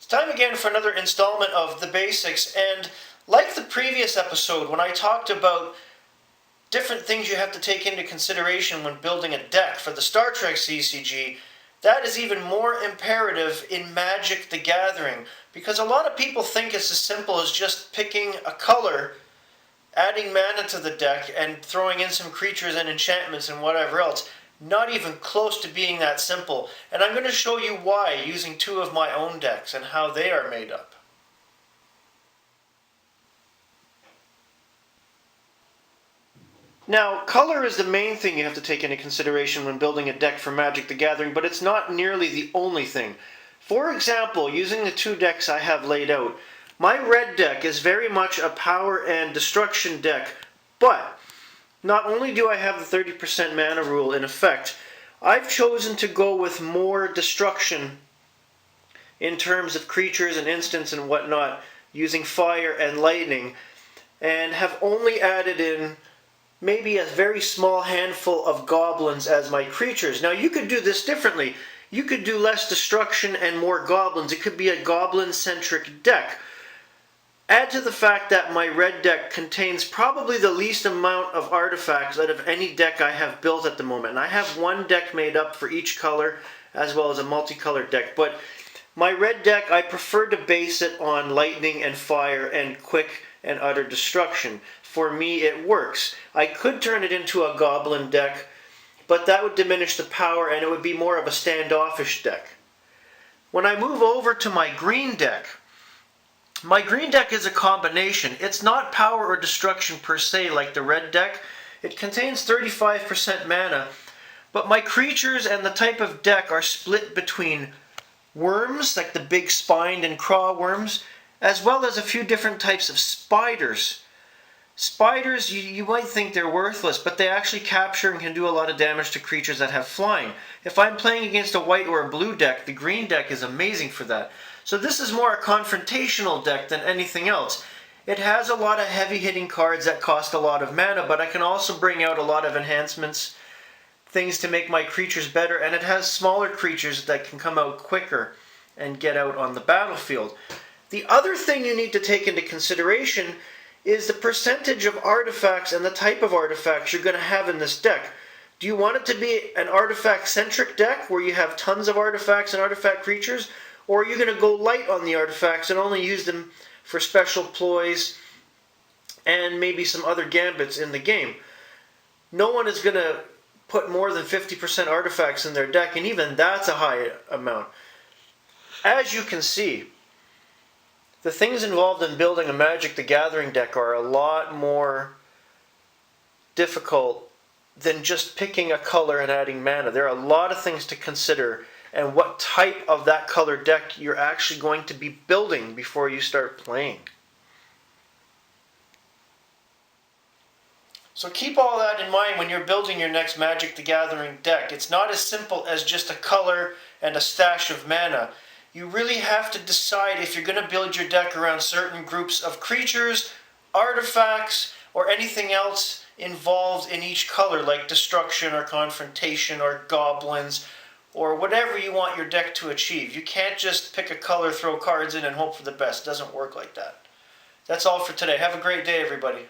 It's time again for another installment of The Basics, and like the previous episode when I talked about different things you have to take into consideration when building a deck for the Star Trek CCG, that is even more imperative in Magic the Gathering, because a lot of people think it's as simple as just picking a color, adding mana to the deck, and throwing in some creatures and enchantments and whatever else. Not even close to being that simple. And I'm going to show you why using two of my own decks and how they are made up. Now, color is the main thing you have to take into consideration when building a deck for Magic the Gathering, but it's not nearly the only thing. For example, using the two decks I have laid out, my red deck is very much a power and destruction deck, but not only do I have the 30% mana rule in effect, I've chosen to go with more destruction in terms of creatures and instants and whatnot, using fire and lightning, and have only added in maybe a very small handful of goblins as my creatures. Now you could do this differently. You could do less destruction and more goblins. It could be a goblin-centric deck. Add to the fact that my red deck contains probably the least amount of artifacts out of any deck I have built at the moment. And I have one deck made up for each color, as well as a multicolored deck. But my red deck, I prefer to base it on lightning and fire and quick and utter destruction. For me, it works. I could turn it into a goblin deck, but that would diminish the power and it would be more of a standoffish deck. When I move over to my green deck, my green deck is a combination. It's not power or destruction per se like the red deck. It contains 35% mana, but my creatures and the type of deck are split between worms, like the big spined and craw worms, as well as a few different types of spiders. Spiders, you might think they're worthless, but they actually capture and can do a lot of damage to creatures that have flying. If I'm playing against a white or a blue deck, the green deck is amazing for that. So this is more a confrontational deck than anything else. It has a lot of heavy-hitting cards that cost a lot of mana, but I can also bring out a lot of enhancements, things to make my creatures better, and it has smaller creatures that can come out quicker and get out on the battlefield. The other thing you need to take into consideration is the percentage of artifacts and the type of artifacts you're going to have in this deck. Do you want it to be an artifact-centric deck where you have tons of artifacts and artifact creatures? Or are you going to go light on the artifacts and only use them for special ploys and maybe some other gambits in the game? No one is going to put more than 50% artifacts in their deck, and even that's a high amount. As you can see, the things involved in building a Magic the Gathering deck are a lot more difficult than just picking a color and adding mana. There are a lot of things to consider and what type of that color deck you're actually going to be building before you start playing. So keep all that in mind when you're building your next Magic the Gathering deck. It's not as simple as just a color and a stash of mana. You really have to decide if you're going to build your deck around certain groups of creatures, artifacts, or anything else involved in each color, like destruction or confrontation or goblins, or whatever you want your deck to achieve. You can't just pick a color, throw cards in, and hope for the best. It doesn't work like that. That's all for today. Have a great day, everybody.